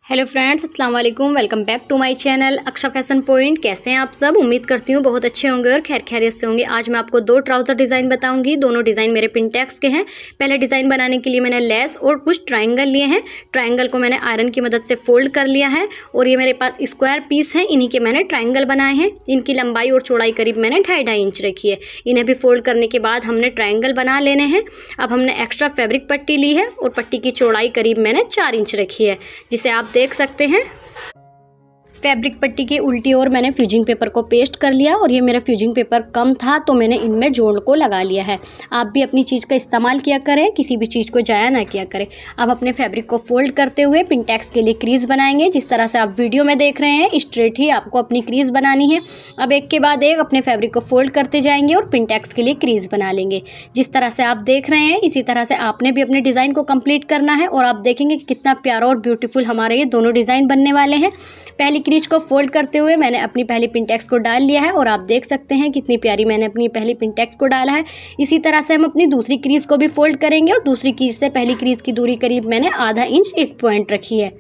Hello friends, अस्सलाम वालेकुम। Welcome back to my channel Aksha fashion point. कैसे हैं आप सब? उम्मीद करती हूँ बहुत अच्छे होंगे और खैर खैरियत से होंगे। आज मैं आपको दो ट्राउज़र डिज़ाइन बताऊंगी। दोनों डिज़ाइन मेरे पिंटेक्स के हैं। पहले डिज़ाइन बनाने के लिए मैंने लेस और कुछ ट्रायंगल लिए हैं। ट्रायंगल को मैंने आयरन की मदद से फोल्ड कर लिया है और ये मेरे पास स्क्वायर पीस हैं, इन्हीं के मैंने ट्रायंगल बनाए हैं। इनकी लंबाई और चौड़ाई करीब मैंने 2.5 इंच रखी है। इन्हें भी फोल्ड करने के बाद हमने ट्रायंगल बना लेने हैं। अब हमने एक्स्ट्रा फैब्रिक पट्टी ली है और पट्टी की चौड़ाई करीब मैंने 4 इंच रखी है, जिसे आप देख सकते हैं। फैब्रिक पट्टी की उल्टी ओर मैंने फ्यूजिंग पेपर को पेस्ट कर लिया और ये मेरा फ्यूजिंग पेपर कम था तो मैंने इनमें जोड़ को लगा लिया है। आप भी अपनी चीज़ का इस्तेमाल किया करें, किसी भी चीज़ को जाया ना किया करें। अब अपने फैब्रिक को फोल्ड करते हुए पिंटेक्स के लिए क्रीज बनाएंगे। जिस तरह से आप वीडियो में देख रहे हैं, स्ट्रेट ही आपको अपनी क्रीज बनानी है। अब एक के बाद एक अपने फैब्रिक को फोल्ड करते जाएंगे और पिंटेक्स के लिए क्रीज बना लेंगे। जिस तरह से आप देख रहे हैं, इसी तरह से आपने भी अपने डिज़ाइन को कंप्लीट करना है और आप देखेंगे कि कितना प्यारा और ब्यूटीफुल हमारे ये दोनों डिज़ाइन बनने वाले हैं। पहली क्रीज को फोल्ड करते हुए मैंने अपनी पहली पिंटेक्स को डाल लिया है और आप देख सकते हैं कितनी प्यारी मैंने अपनी पहली पिंटेक्स को डाला है। इसी तरह से हम अपनी दूसरी क्रीज को भी फोल्ड करेंगे और दूसरी क्रीज से पहली क्रीज की दूरी करीब मैंने आधा इंच एक पॉइंट रखी है।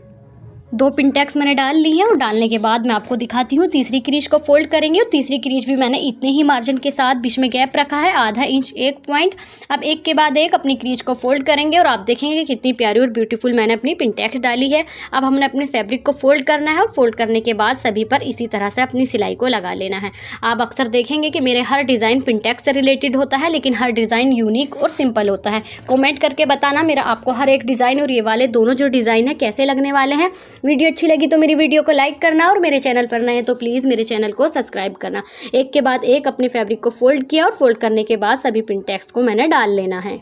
दो पिंटेक्स मैंने डाल ली है और डालने के बाद मैं आपको दिखाती हूँ। तीसरी क्रीज को फोल्ड करेंगे और तीसरी क्रीज भी मैंने इतने ही मार्जिन के साथ बीच में गैप रखा है, आधा इंच एक पॉइंट। अब एक के बाद एक अपनी क्रीज को फोल्ड करेंगे और आप देखेंगे कितनी प्यारी और ब्यूटीफुल मैंने अपनी पिंटेक्स डाली है। अब हमने अपने फैब्रिक को फोल्ड करना है और फोल्ड करने के बाद सभी पर इसी तरह से अपनी सिलाई को लगा लेना है। आप अक्सर देखेंगे कि मेरे हर डिज़ाइन पिंटेक्स से रिलेटेड होता है, लेकिन हर डिज़ाइन यूनिक और सिंपल होता है। कॉमेंट करके बताना मेरा आपको हर एक डिज़ाइन और ये वाले दोनों जो डिज़ाइन है कैसे लगने वाले हैं। वीडियो अच्छी लगी तो मेरी वीडियो को लाइक करना और मेरे चैनल पर नए हैं तो प्लीज़ मेरे चैनल को सब्सक्राइब करना। एक के बाद एक अपने फैब्रिक को फोल्ड किया और फोल्ड करने के बाद सभी पिंटेक्स को मैंने डाल लेना है।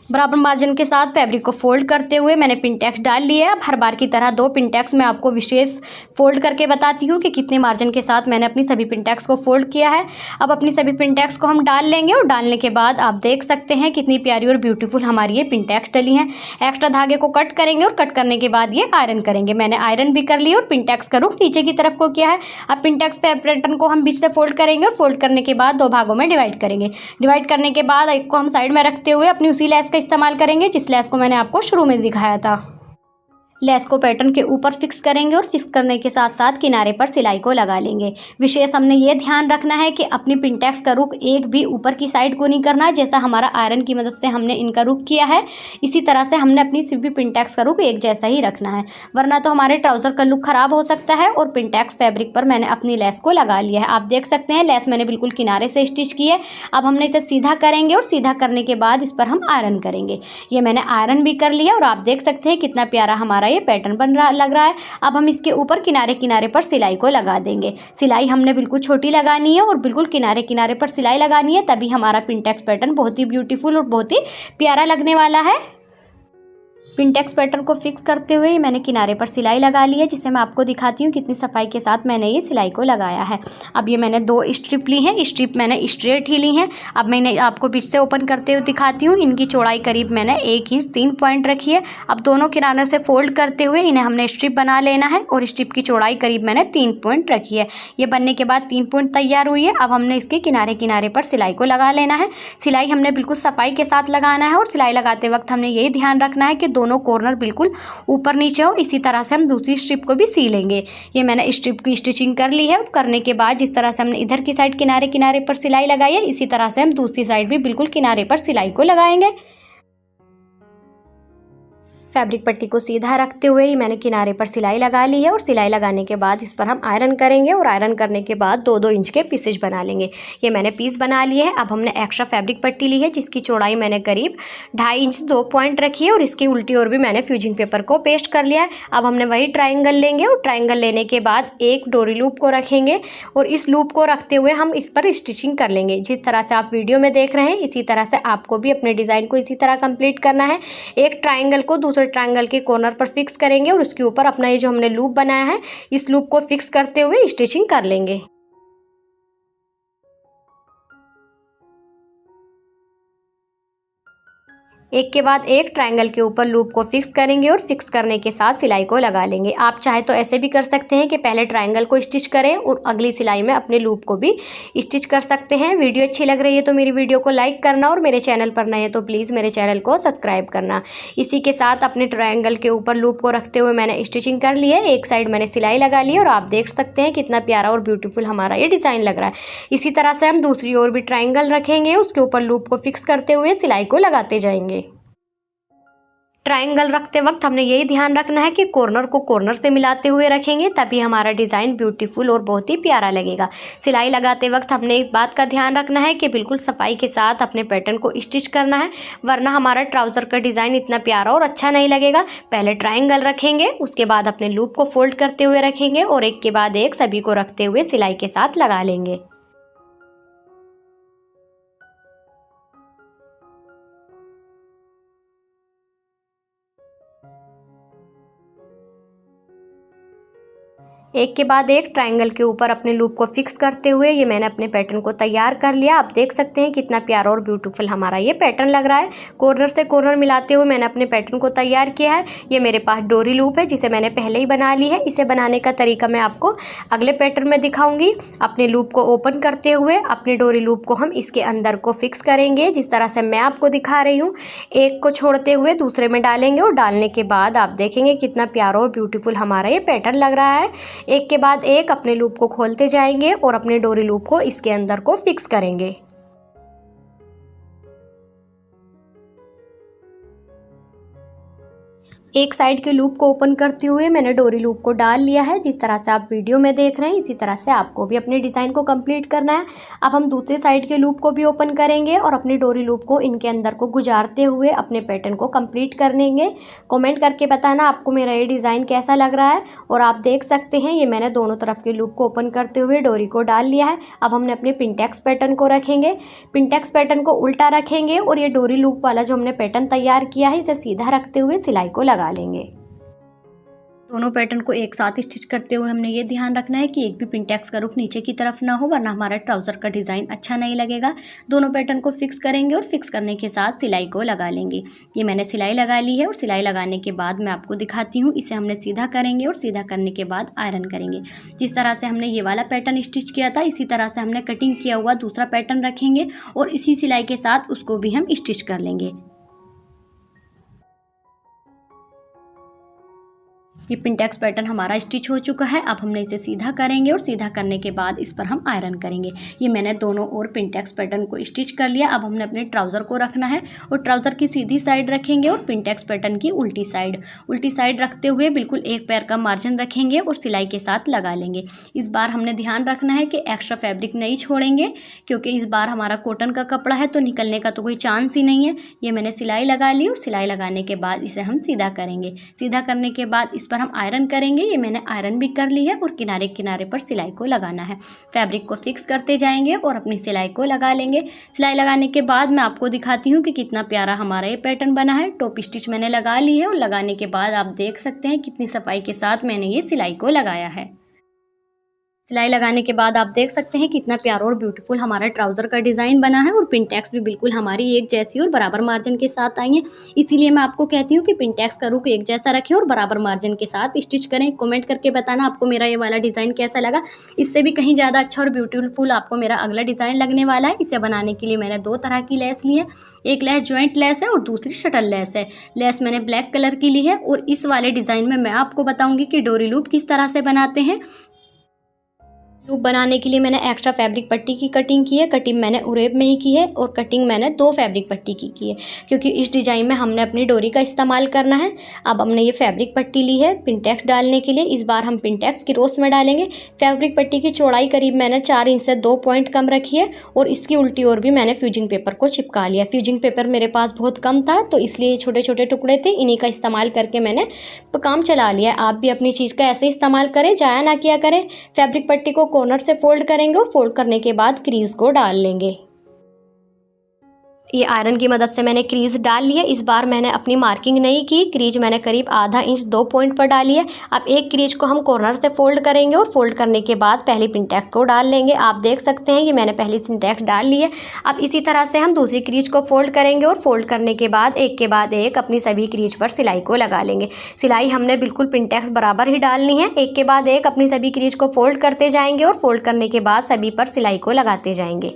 बराबर मार्जिन के साथ फैब्रिक को फोल्ड करते हुए मैंने पिंटेक्स डाल लिए है। अब हर बार की तरह दो पिंटेक्स मैं आपको विशेष फोल्ड करके बताती हूँ कि कितने मार्जिन के साथ मैंने अपनी सभी पिंटेक्स को फोल्ड किया है। अब अपनी सभी पिंटेक्स को हम डाल लेंगे और डालने के बाद आप देख सकते हैं कितनी प्यारी और ब्यूटीफुल हमारी ये पिंटेक्स डली हैं। एक्स्ट्रा धागे को कट करेंगे और कट करने के बाद ये आयरन करेंगे। मैंने आयरन भी कर ली और पिंटेक्स का रुख नीचे की तरफ को किया है। अब पिंटेक्स पैटर्न को हम बीच से फोल्ड करेंगे और फोल्ड करने के बाद दो भागों में डिवाइड करेंगे। डिवाइड करने के बाद एक को हम साइड में रखते हुए अपनी उसी लेस का इस्तेमाल करेंगे जिस लेस को मैंने आपको शुरू में दिखाया था। लेस को पैटर्न के ऊपर फिक्स करेंगे और फिक्स करने के साथ साथ किनारे पर सिलाई को लगा लेंगे। विशेष हमने ये ध्यान रखना है कि अपनी पिंटेक्स का रुख एक भी ऊपर की साइड को नहीं करना है। जैसा हमारा आयरन की मदद से हमने इनका रुख किया है, इसी तरह से हमने अपनी सभी पिंटेक्स का रुख एक जैसा ही रखना है, वरना तो हमारे ट्राउज़र का लुक ख़राब हो सकता है। और पिंटेक्स फैब्रिक पर मैंने अपनी लेस को लगा लिया है। आप देख सकते हैं लेस मैंने बिल्कुल किनारे से स्टिच की है। अब हमने इसे सीधा करेंगे और सीधा करने के बाद इस पर हम आयरन करेंगे। ये मैंने आयरन भी कर लिया और आप देख सकते हैं कितना प्यारा हमारा ये पैटर्न लग रहा है। अब हम इसके ऊपर किनारे किनारे पर सिलाई को लगा देंगे। सिलाई हमने बिल्कुल छोटी लगानी है और बिल्कुल किनारे किनारे पर सिलाई लगानी है, तभी हमारा पिंटेक्स पैटर्न बहुत ही ब्यूटीफुल और बहुत ही प्यारा लगने वाला है। पिंटेक्स पैटर्न को फिक्स करते हुए मैंने किनारे पर सिलाई लगा ली है, जिसे मैं आपको दिखाती हूँ कितनी सफाई के साथ मैंने ये सिलाई को लगाया है। अब ये मैंने दो स्ट्रिप ली हैं, स्ट्रिप मैंने स्ट्रेट ही ली हैं। अब मैंने आपको बीच से ओपन करते हुए दिखाती हूँ। इनकी चौड़ाई करीब मैंने 1 इंच 3 पॉइंट रखी है। अब दोनों किनारों से फोल्ड करते हुए इन्हें हमने स्ट्रिप बना लेना है और स्ट्रिप की चौड़ाई करीब मैंने 3 पॉइंट रखी है। ये बनने के बाद 3 पॉइंट तैयार हुई है। अब हमने इसके किनारे किनारे पर सिलाई को लगा लेना है। सिलाई हमने बिल्कुल सफाई के साथ लगाना है और सिलाई लगाते वक्त हमने यही ध्यान रखना है कि दोनों कॉर्नर बिल्कुल ऊपर नीचे हो। इसी तरह से हम दूसरी स्ट्रिप को भी सी लेंगे। ये मैंने स्ट्रिप की स्टिचिंग कर ली है। करने के बाद जिस तरह से हमने इधर की साइड किनारे किनारे पर सिलाई लगाई है, इसी तरह से हम दूसरी साइड भी बिल्कुल किनारे पर सिलाई को लगाएंगे। फैब्रिक पट्टी को सीधा रखते हुए ही मैंने किनारे पर सिलाई लगा ली है और सिलाई लगाने के बाद इस पर हम आयरन करेंगे और आयरन करने के बाद 2-2 इंच के पीसेज बना लेंगे। ये मैंने पीस बना लिए हैं। अब हमने एक्स्ट्रा फैब्रिक पट्टी ली है जिसकी चौड़ाई मैंने करीब 2.5 इंच 2 पॉइंट रखी है और इसकी उल्टी ओर भी मैंने फ्यूजिंग पेपर को पेस्ट कर लिया है। अब हमने वही ट्रायंगल लेंगे और ट्रायंगल लेने के बाद एक डोरी लूप को रखेंगे और इस लूप को रखते हुए हम इस पर स्टिचिंग कर लेंगे। जिस तरह से आप वीडियो में देख रहे हैं, इसी तरह से आपको भी अपने डिज़ाइन को इसी तरह कंप्लीट करना है। एक ट्रायंगल को दूसरे ट्रायंगल के कॉर्नर पर फिक्स करेंगे और उसके ऊपर अपना ये जो हमने लूप बनाया है, इस लूप को फिक्स करते हुए स्टिचिंग कर लेंगे। एक के बाद एक ट्रायंगल के ऊपर लूप को फिक्स करेंगे और फिक्स करने के साथ सिलाई को लगा लेंगे। आप चाहे तो ऐसे भी कर सकते हैं कि पहले ट्रायंगल को स्टिच करें और अगली सिलाई में अपने लूप को भी स्टिच कर सकते हैं। वीडियो अच्छी लग रही है तो मेरी वीडियो को लाइक करना और मेरे चैनल पर नए हैं तो प्लीज़ मेरे चैनल को सब्सक्राइब करना। इसी के साथ अपने ट्रायंगल के ऊपर लूप को रखते हुए मैंने स्टिचिंग कर ली है। एक साइड मैंने सिलाई लगा ली है और आप देख सकते हैं कितना प्यारा और ब्यूटीफुल हमारा ये डिज़ाइन लग रहा है। इसी तरह से हम दूसरी ओर भी ट्रायंगल रखेंगे, उसके ऊपर लूप को फिक्स करते हुए सिलाई को लगाते जाएंगे। ट्रायंगल रखते वक्त हमने यही ध्यान रखना है कि कॉर्नर को कॉर्नर से मिलाते हुए रखेंगे, तभी हमारा डिज़ाइन ब्यूटीफुल और बहुत ही प्यारा लगेगा। सिलाई लगाते वक्त हमने इस बात का ध्यान रखना है कि बिल्कुल सफाई के साथ अपने पैटर्न को स्टिच करना है, वरना हमारा ट्राउज़र का डिज़ाइन इतना प्यारा और अच्छा नहीं लगेगा। पहले ट्रायंगल रखेंगे, उसके बाद अपने लूप को फोल्ड करते हुए रखेंगे और एक के बाद एक सभी को रखते हुए सिलाई के साथ लगा लेंगे। एक के बाद एक ट्रायंगल के ऊपर अपने लूप को फिक्स करते हुए ये मैंने अपने पैटर्न को तैयार कर लिया। आप देख सकते हैं कितना प्यारा और ब्यूटीफुल हमारा ये पैटर्न लग रहा है। कॉर्नर से कॉर्नर मिलाते हुए मैंने अपने पैटर्न को तैयार किया है। ये मेरे पास डोरी लूप है जिसे मैंने पहले ही बना ली है। इसे बनाने का तरीका मैं आपको अगले पैटर्न में दिखाऊंगी। अपने लूप को ओपन करते हुए अपने डोरी लूप को हम इसके अंदर को फिक्स करेंगे, जिस तरह से मैं आपको दिखा रही हूँ। एक को छोड़ते हुए दूसरे में डालेंगे और डालने के बाद आप देखेंगे कितना प्यारा और ब्यूटीफुल हमारा ये पैटर्न लग रहा है। एक के बाद एक अपने लूप को खोलते जाएंगे और अपने डोरी लूप को इसके अंदर को फिक्स करेंगे। एक साइड के लूप को ओपन करते हुए मैंने डोरी लूप को डाल लिया है। जिस तरह से आप वीडियो में देख रहे हैं इसी तरह से आपको भी अपने डिज़ाइन को कंप्लीट करना है। अब हम दूसरे साइड के लूप को भी ओपन करेंगे और अपनी डोरी लूप को इनके अंदर को गुजारते हुए अपने पैटर्न को कंप्लीट कर लेंगे। कमेंट करके बताना आपको मेरा ये डिज़ाइन कैसा लग रहा है। और आप देख सकते हैं ये मैंने दोनों तरफ के लूप को ओपन करते हुए डोरी को डाल लिया है। अब हमने अपने पिंटेक्स पैटर्न को रखेंगे। पिंटेक्स पैटर्न को उल्टा रखेंगे और ये डोरी लूप वाला जो हमने पैटर्न तैयार किया है इसे सीधा रखते हुए सिलाई को लगा लेंगे। दोनों पैटर्न को एक साथ स्टिच करते हुए हमने ये ध्यान रखना है कि एक भी पिंटेक्स का रुख नीचे की तरफ ना हो, वरना हमारा ट्राउज़र का डिज़ाइन अच्छा नहीं लगेगा। दोनों पैटर्न को फिक्स करेंगे और फिक्स करने के साथ सिलाई को लगा लेंगे। ये मैंने सिलाई लगा ली है और सिलाई लगाने के बाद मैं आपको दिखाती हूँ। इसे हमने सीधा करेंगे और सीधा करने के बाद आयरन करेंगे। जिस तरह से हमने ये वाला पैटर्न स्टिच किया था इसी तरह से हमने कटिंग किया हुआ दूसरा पैटर्न रखेंगे और इसी सिलाई के साथ उसको भी हम स्टिच कर लेंगे। ये पिंटेक्स पैटर्न हमारा स्टिच हो चुका है। अब हमने इसे सीधा करेंगे और सीधा करने के बाद इस पर हम आयरन करेंगे। ये मैंने दोनों ओर पिंटेक्स पैटर्न को स्टिच कर लिया। अब हमने अपने ट्राउज़र को रखना है और ट्राउज़र की सीधी साइड रखेंगे और पिंटेक्स पैटर्न की उल्टी साइड रखते हुए बिल्कुल एक पैर का मार्जिन रखेंगे और सिलाई के साथ लगा लेंगे। इस बार हमने ध्यान रखना है कि एक्स्ट्रा फैब्रिक नहीं छोड़ेंगे, क्योंकि इस बार हमारा कॉटन का कपड़ा है तो निकलने का तो कोई चांस ही नहीं है। ये मैंने सिलाई लगा ली और सिलाई लगाने के बाद इसे हम सीधा करेंगे। सीधा करने के बाद इस हम आयरन करेंगे। ये मैंने आयरन भी कर ली है और किनारे किनारे पर सिलाई को लगाना है। फैब्रिक को फिक्स करते जाएंगे और अपनी सिलाई को लगा लेंगे। सिलाई लगाने के बाद मैं आपको दिखाती हूँ कि कितना प्यारा हमारा ये पैटर्न बना है। टॉप स्टिच मैंने लगा ली है और लगाने के बाद आप देख सकते हैं कितनी सफाई के साथ मैंने ये सिलाई को लगाया है। सिलाई लगाने के बाद आप देख सकते हैं कितना प्यारा और ब्यूटीफुल हमारा ट्राउज़र का डिज़ाइन बना है और पिंटेक्स भी बिल्कुल हमारी एक जैसी और बराबर मार्जिन के साथ आई हैं। इसीलिए मैं आपको कहती हूँ कि पिंटेक्स का रुख एक जैसा रखें और बराबर मार्जिन के साथ स्टिच करें। कमेंट करके बताना आपको मेरा ये वाला डिज़ाइन कैसा लगा। इससे भी कहीं ज़्यादा अच्छा और ब्यूटीफुल आपको मेरा अगला डिज़ाइन लगने वाला है। इसे बनाने के लिए मैंने 2 तरह की लेस ली है। एक लेस जॉइंट लेस है और दूसरी शटल लेस है। लेस मैंने ब्लैक कलर की ली है और इस वाले डिज़ाइन में मैं आपको बताऊँगी कि डोरी लूप किस तरह से बनाते हैं। लूप बनाने के लिए मैंने एक्स्ट्रा फैब्रिक पट्टी की कटिंग की है। कटिंग मैंने उरेब में ही की है और कटिंग मैंने 2 फैब्रिक पट्टी की है, क्योंकि इस डिज़ाइन में हमने अपनी डोरी का इस्तेमाल करना है। अब हमने ये फैब्रिक पट्टी ली है पिंटेक्स डालने के लिए। इस बार हम पिंटेक्स की रोस में डालेंगे। फैब्रिक पट्टी की चौड़ाई करीब मैंने 4 इंच से 2 पॉइंट कम रखी है और इसकी उल्टी ओर भी मैंने फ्यूजिंग पेपर को चिपका लिया। फ्यूजिंग पेपर मेरे पास बहुत कम था तो इसलिए छोटे छोटे टुकड़े थे, इन्हीं का इस्तेमाल करके मैंने काम चला लिया। आप भी अपनी चीज़ का ऐसे इस्तेमाल करें, जाया ना किया करें। फैब्रिक पट्टी को कॉर्नर से फोल्ड करेंगे और फोल्ड करने के बाद क्रीज को डाल लेंगे। ये आयरन की मदद से मैंने क्रीज डाल ली है। इस बार मैंने अपनी मार्किंग नहीं की, क्रीज मैंने करीब आधा इंच 2 पॉइंट पर डाली है। अब एक क्रीज को हम कॉर्नर से फोल्ड करेंगे और फोल्ड करने के बाद पहली पिनटैक्स को डाल लेंगे। आप देख सकते हैं कि मैंने पहली सिंटैक्स डाल ली है। अब इसी तरह से हम दूसरी क्रीज को फोल्ड करेंगे और फोल्ड करने के बाद एक के बाद एक अपनी सभी क्रीज पर सिलाई को लगा लेंगे। सिलाई हमने बिल्कुल पिनटैक्स बराबर ही डालनी है। एक के बाद एक अपनी सभी क्रीज को फोल्ड करते जाएंगे और फोल्ड करने के बाद सभी पर सिलाई को लगाते जाएंगे।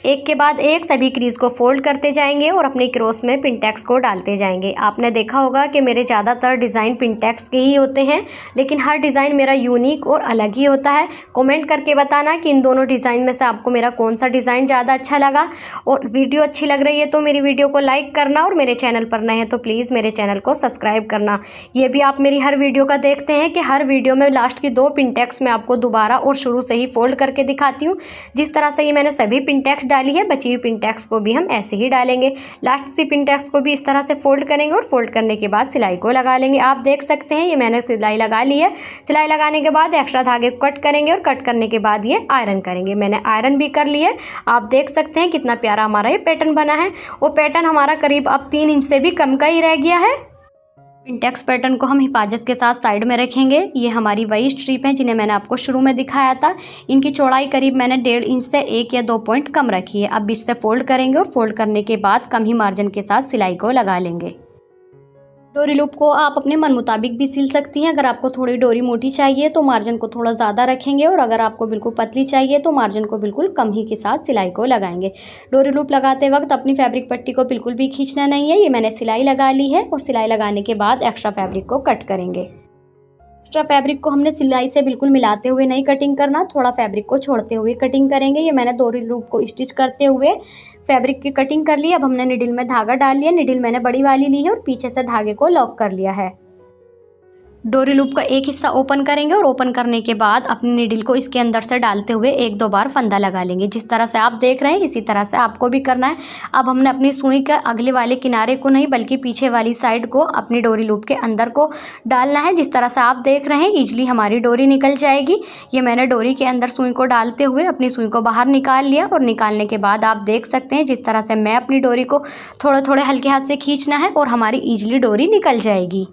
एक के बाद एक सभी क्रीज को फोल्ड करते जाएंगे और अपने क्रॉस में पिनटैक्स को डालते जाएंगे। आपने देखा होगा कि मेरे ज़्यादातर डिज़ाइन पिनटैक्स के ही होते हैं, लेकिन हर डिज़ाइन मेरा यूनिक और अलग ही होता है। कमेंट करके बताना कि इन दोनों डिज़ाइन में से आपको मेरा कौन सा डिज़ाइन ज़्यादा अच्छा लगा। और वीडियो अच्छी लग रही है तो मेरी वीडियो को लाइक करना, और मेरे चैनल पर नए हैं तो प्लीज़ मेरे चैनल को सब्सक्राइब करना। ये भी आप मेरी हर वीडियो का देखते हैं कि हर वीडियो में लास्ट की 2 पिनटैक्स मैं आपको दोबारा और शुरू से ही फोल्ड करके दिखाती हूँ। जिस तरह से ये मैंने सभी पिनटैक्स डाली है, बची हुई पिनटैक्स को भी हम ऐसे ही डालेंगे। लास्ट सी पिनटैक्स को भी इस तरह से फोल्ड करेंगे और फोल्ड करने के बाद सिलाई को लगा लेंगे। आप देख सकते हैं ये मैंने सिलाई लगा ली है। सिलाई लगाने के बाद एक्स्ट्रा धागे को कट करेंगे और कट करने के बाद ये आयरन करेंगे। मैंने आयरन भी कर ली है। आप देख सकते हैं कितना प्यारा हमारा ये पैटर्न बना है। वो पैटर्न हमारा करीब अब 3 इंच से भी कम का ही रह गया है। पिनटैक्स पैटर्न को हम हिफाजत के साथ साइड में रखेंगे। ये हमारी वही स्ट्रिप हैं जिन्हें मैंने आपको शुरू में दिखाया था। इनकी चौड़ाई करीब मैंने 1.5 इंच से 1 या 2 पॉइंट कम रखी है। अब बीच से फोल्ड करेंगे और फोल्ड करने के बाद कम ही मार्जिन के साथ सिलाई को लगा लेंगे। डोरी लूप को आप अपने मन मुताबिक भी सिल सकती हैं। अगर आपको थोड़ी डोरी मोटी चाहिए तो मार्जिन को थोड़ा ज़्यादा रखेंगे, और अगर आपको बिल्कुल पतली चाहिए तो मार्जिन को बिल्कुल कम ही के साथ सिलाई को लगाएंगे। डोरी लूप लगाते वक्त अपनी फैब्रिक पट्टी को बिल्कुल भी खींचना नहीं है। ये मैंने सिलाई लगा ली है और सिलाई लगाने के बाद एक्स्ट्रा फैब्रिक को कट करेंगे। एक्स्ट्रा फैब्रिक को हमने सिलाई से बिल्कुल मिलाते हुए नहीं कटिंग करना, थोड़ा फैब्रिक को छोड़ते हुए कटिंग करेंगे। ये मैंने डोरी लूप को स्टिच करते हुए फैब्रिक की कटिंग कर ली। अब हमने निडिल में धागा डाल लिया। निडिल मैंने बड़ी वाली ली है और पीछे से धागे को लॉक कर लिया है। डोरी लूप का एक हिस्सा ओपन करेंगे और ओपन करने के बाद अपनी नीडल को इसके अंदर से डालते हुए 1-2 बार फंदा लगा लेंगे। जिस तरह से आप देख रहे हैं इसी तरह से आपको भी करना है। अब हमने अपनी सुई का अगले वाले किनारे को नहीं बल्कि पीछे वाली साइड को अपनी डोरी लूप के अंदर को डालना है। जिस तरह से आप देख रहे हैं ईजिली हमारी डोरी निकल जाएगी। ये मैंने डोरी के अंदर सुई को डालते हुए अपनी सुई को बाहर निकाल लिया, और निकालने के बाद आप देख सकते हैं जिस तरह से मैं अपनी डोरी को थोड़े थोड़े हल्के हाथ से खींचना है और हमारी ईजिली डोरी निकल जाएगी।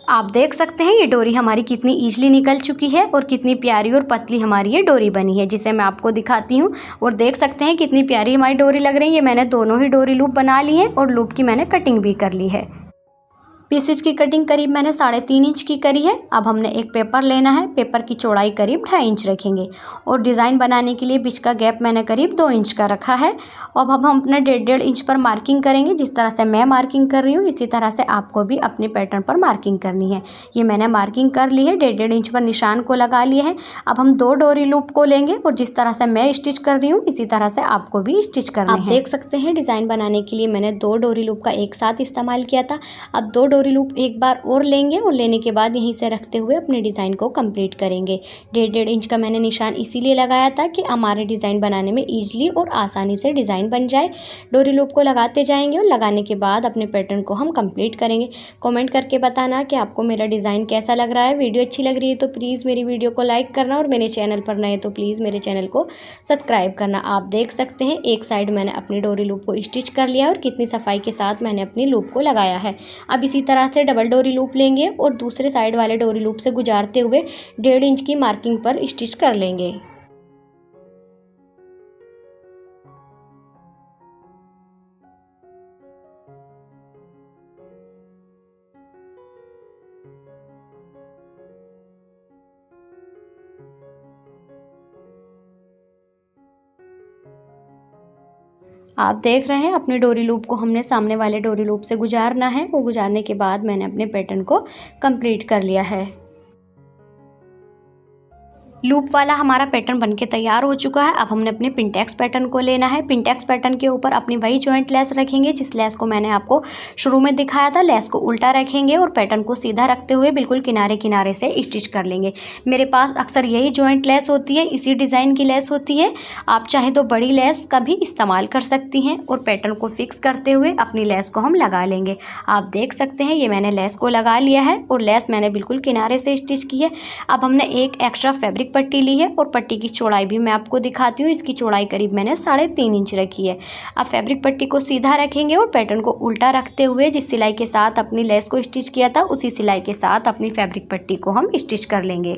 आप देख सकते हैं ये डोरी हमारी कितनी ईजिली निकल चुकी है और कितनी प्यारी और पतली हमारी ये डोरी बनी है, जिसे मैं आपको दिखाती हूँ। और देख सकते हैं कितनी प्यारी हमारी डोरी लग रही है। ये मैंने दोनों ही डोरी लूप बना ली है और लूप की मैंने कटिंग भी कर ली है। पीसेज की कटिंग करीब मैंने 3.5 इंच की करी है। अब हमने एक पेपर लेना है। पेपर की चौड़ाई करीब 2.5 इंच रखेंगे और डिज़ाइन बनाने के लिए बीच का गैप मैंने करीब 2 इंच का रखा है। अब हम अपने 1.5 इंच पर मार्किंग करेंगे। जिस तरह से मैं मार्किंग कर रही हूँ इसी तरह से आपको भी अपने पैटर्न पर मार्किंग करनी है। ये मैंने मार्किंग कर ली है, 1.5 इंच पर निशान को लगा लिए है। अब हम 2 डोरी लूप को लेंगे और जिस तरह से मैं स्टिच कर रही हूँ इसी तरह से आपको भी स्टिच करना है। आप देख सकते हैं डिज़ाइन बनाने के लिए मैंने 2 डोरी लूप का एक साथ इस्तेमाल किया था। अब 2 डोरी लूप एक बार और लेंगे और लेने के बाद यहीं से रखते हुए अपने डिज़ाइन को कंप्लीट करेंगे। 1.5 इंच का मैंने निशान इसीलिए लगाया था कि हमारे डिज़ाइन बनाने में ईजिली और आसानी से डिज़ाइन बन जाए। डोरी लूप को लगाते जाएंगे और लगाने के बाद अपने पैटर्न को हम कंप्लीट करेंगे। कमेंट करके बताना कि आपको मेरा डिज़ाइन कैसा लग रहा है। वीडियो अच्छी लग रही है तो प्लीज़ मेरी वीडियो को लाइक करना, और मेरे चैनल पर नए तो प्लीज़ मेरे चैनल को सब्सक्राइब करना। आप देख सकते हैं एक साइड मैंने अपनी डोरी लूप को स्टिच कर लिया और कितनी सफाई के साथ मैंने अपनी लूप को लगाया है। अब इसी तरह से डबल डोरी लूप लेंगे और दूसरे साइड वाले डोरी लूप से गुजारते हुए 1.5 इंच की मार्किंग पर स्टिच कर लेंगे। आप देख रहे हैं अपनी डोरी लूप को हमने सामने वाले डोरी लूप से गुजारना है, और गुजारने के बाद मैंने अपने पैटर्न को कंप्लीट कर लिया है। लूप वाला हमारा पैटर्न बनके तैयार हो चुका है। अब हमने अपने पिंटेक्स पैटर्न को लेना है। पिंटेक्स पैटर्न के ऊपर अपनी वही जॉइंट लेस रखेंगे जिस लेस को मैंने आपको शुरू में दिखाया था। लेस को उल्टा रखेंगे और पैटर्न को सीधा रखते हुए बिल्कुल किनारे किनारे से स्टिच कर लेंगे। मेरे पास अक्सर यही जॉइंट लेस होती है, इसी डिज़ाइन की लेस होती है। आप चाहे तो बड़ी लेस का भी इस्तेमाल कर सकती हैं और पैटर्न को फिक्स करते हुए अपनी लेस को हम लगा लेंगे। आप देख सकते हैं ये मैंने लेस को लगा लिया है और लेस मैंने बिल्कुल किनारे से स्टिच की है। अब हमने एक एक्स्ट्रा फैब्रिक पट्टी ली है और पट्टी की चौड़ाई भी मैं आपको दिखाती हूँ। इसकी चौड़ाई करीब मैंने 3.5 इंच रखी है। अब फैब्रिक पट्टी को सीधा रखेंगे और पैटर्न को उल्टा रखते हुए जिस सिलाई के साथ अपनी लेस को स्टिच किया था उसी सिलाई के साथ अपनी फैब्रिक पट्टी को हम स्टिच कर लेंगे।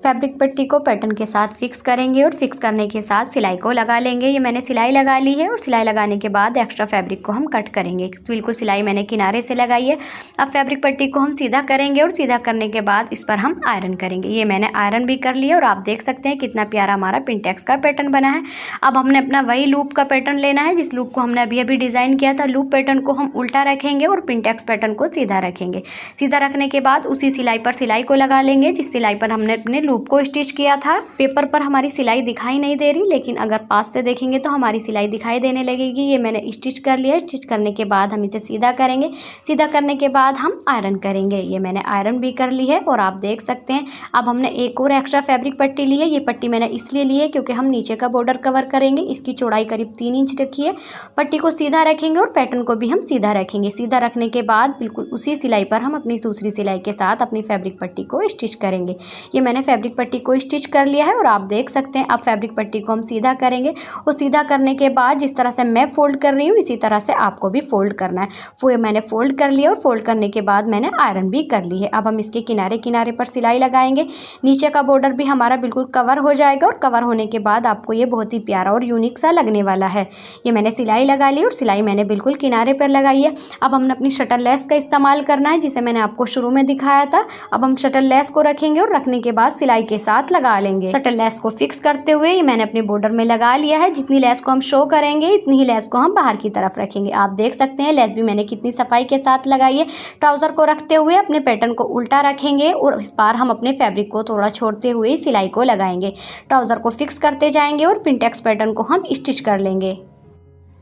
फैब्रिक पट्टी को पैटर्न के साथ फिक्स करेंगे और फिक्स करने के साथ सिलाई को लगा लेंगे। ये मैंने सिलाई लगा ली है और सिलाई लगाने के बाद एक्स्ट्रा फैब्रिक को हम कट करेंगे। बिल्कुल सिलाई मैंने किनारे से लगाई है। अब फैब्रिक पट्टी को हम सीधा करेंगे और सीधा करने के बाद इस पर हम आयरन करेंगे। ये मैंने आयरन भी कर लिया और आप देख सकते हैं कितना प्यारा हमारा पिंटेक्स का पैटर्न बना है। अब हमने अपना वही लूप का पैटर्न लेना है जिस लूप को हमने अभी अभी डिज़ाइन किया था। लूप पैटर्न को हम उल्टा रखेंगे और पिंटेक्स पैटर्न को सीधा रखेंगे। सीधा रखने के बाद उसी सिलाई पर सिलाई को लगा लेंगे जिस सिलाई पर हमने अपने लूप को स्टिच किया था। पेपर पर हमारी सिलाई दिखाई नहीं दे रही, लेकिन अगर पास से देखेंगे तो हमारी सिलाई दिखाई देने लगेगी। ये मैंने स्टिच कर लिया है। स्टिच करने के बाद हम इसे सीधा करेंगे। सीधा करने के बाद हम आयरन करेंगे। ये मैंने आयरन भी कर ली है और आप देख सकते हैं। अब हमने एक और एक्स्ट्रा फैब्रिक पट्टी ली है। ये पट्टी मैंने इसलिए ली है क्योंकि हम नीचे का बॉर्डर कवर करेंगे। इसकी चौड़ाई करीब 3 इंच रखी है। पट्टी को सीधा रखेंगे और पैटर्न को भी हम सीधा रखेंगे। सीधा रखने के बाद बिल्कुल उसी सिलाई पर हम अपनी दूसरी सिलाई के साथ अपनी फैब्रिक पट्टी को स्टिच करेंगे। ये मैंने फैब्रिक पट्टी को स्टिच कर लिया है और आप देख सकते हैं। अब फैब्रिक पट्टी को हम सीधा करेंगे और सीधा करने के बाद जिस तरह से मैं फोल्ड कर रही हूँ इसी तरह से आपको भी फोल्ड करना है। वो मैंने फोल्ड कर लिया और फोल्ड करने के बाद मैंने आयरन भी कर ली है। अब हम इसके किनारे किनारे पर सिलाई लगाएंगे। नीचे का बॉर्डर भी हमारा बिल्कुल कवर हो जाएगा और कवर होने के बाद आपको ये बहुत ही प्यारा और यूनिक सा लगने वाला है। ये मैंने सिलाई लगा ली और सिलाई मैंने बिल्कुल किनारे पर लगाई है। अब हमने अपनी शटल लेस का इस्तेमाल करना है जिसे मैंने आपको शुरू में दिखाया था। अब हम शटल लेस को रखेंगे और रखने के बाद सिलाई के साथ लगा लेंगे। शटल लेस को फिक्स करते हुए ये मैंने अपने बॉर्डर में लगा लिया है। जितनी लेस को हम शो करेंगे इतनी ही लेस को हम बाहर की तरफ रखेंगे। आप देख सकते हैं लेस भी मैंने कितनी सफाई के साथ लगाई है। ट्राउज़र को रखते हुए अपने पैटर्न को उल्टा रखेंगे और इस बार हम अपने फैब्रिक को थोड़ा छोड़ते हुए सिलाई को लगाएंगे। ट्राउज़र को फिक्स करते जाएंगे और पिंटेक्स पैटर्न को हम स्टिच कर लेंगे।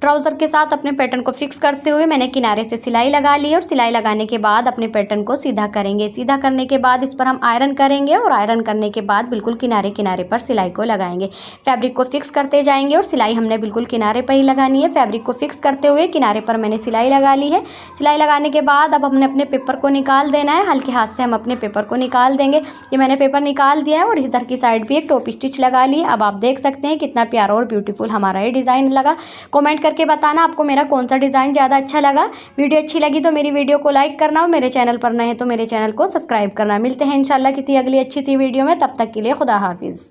ट्राउज़र के साथ अपने पैटर्न को फिक्स करते हुए मैंने किनारे से सिलाई लगा ली और सिलाई लगाने के बाद अपने पैटर्न को सीधा करेंगे। सीधा करने के बाद इस पर हम आयरन करेंगे और आयरन करने के बाद बिल्कुल किनारे किनारे पर सिलाई को लगाएंगे। फैब्रिक को फिक्स करते जाएंगे और सिलाई हमने बिल्कुल किनारे पर ही लगानी है। फैब्रिक को फिक्स करते हुए किनारे पर मैंने सिलाई लगा ली है। सिलाई लगाने के बाद अब हमने अपने पेपर को निकाल देना है। हल्के हाथ से हम अपने पेपर को निकाल देंगे। ये मैंने पेपर निकाल दिया है और इधर की साइड भी एक टॉप स्टिच लगा ली है। अब आप देख सकते हैं कितना प्यारा और ब्यूटीफुल हमारा ये डिज़ाइन लगा। कॉमेंट करके बताना आपको मेरा कौन सा डिज़ाइन ज़्यादा अच्छा लगा। वीडियो अच्छी लगी तो मेरी वीडियो को लाइक करना और मेरे चैनल पर नए हैं तो मेरे चैनल को सब्सक्राइब करना। मिलते हैं इंशाल्लाह किसी अगली अच्छी सी वीडियो में। तब तक के लिए खुदा हाफिज़।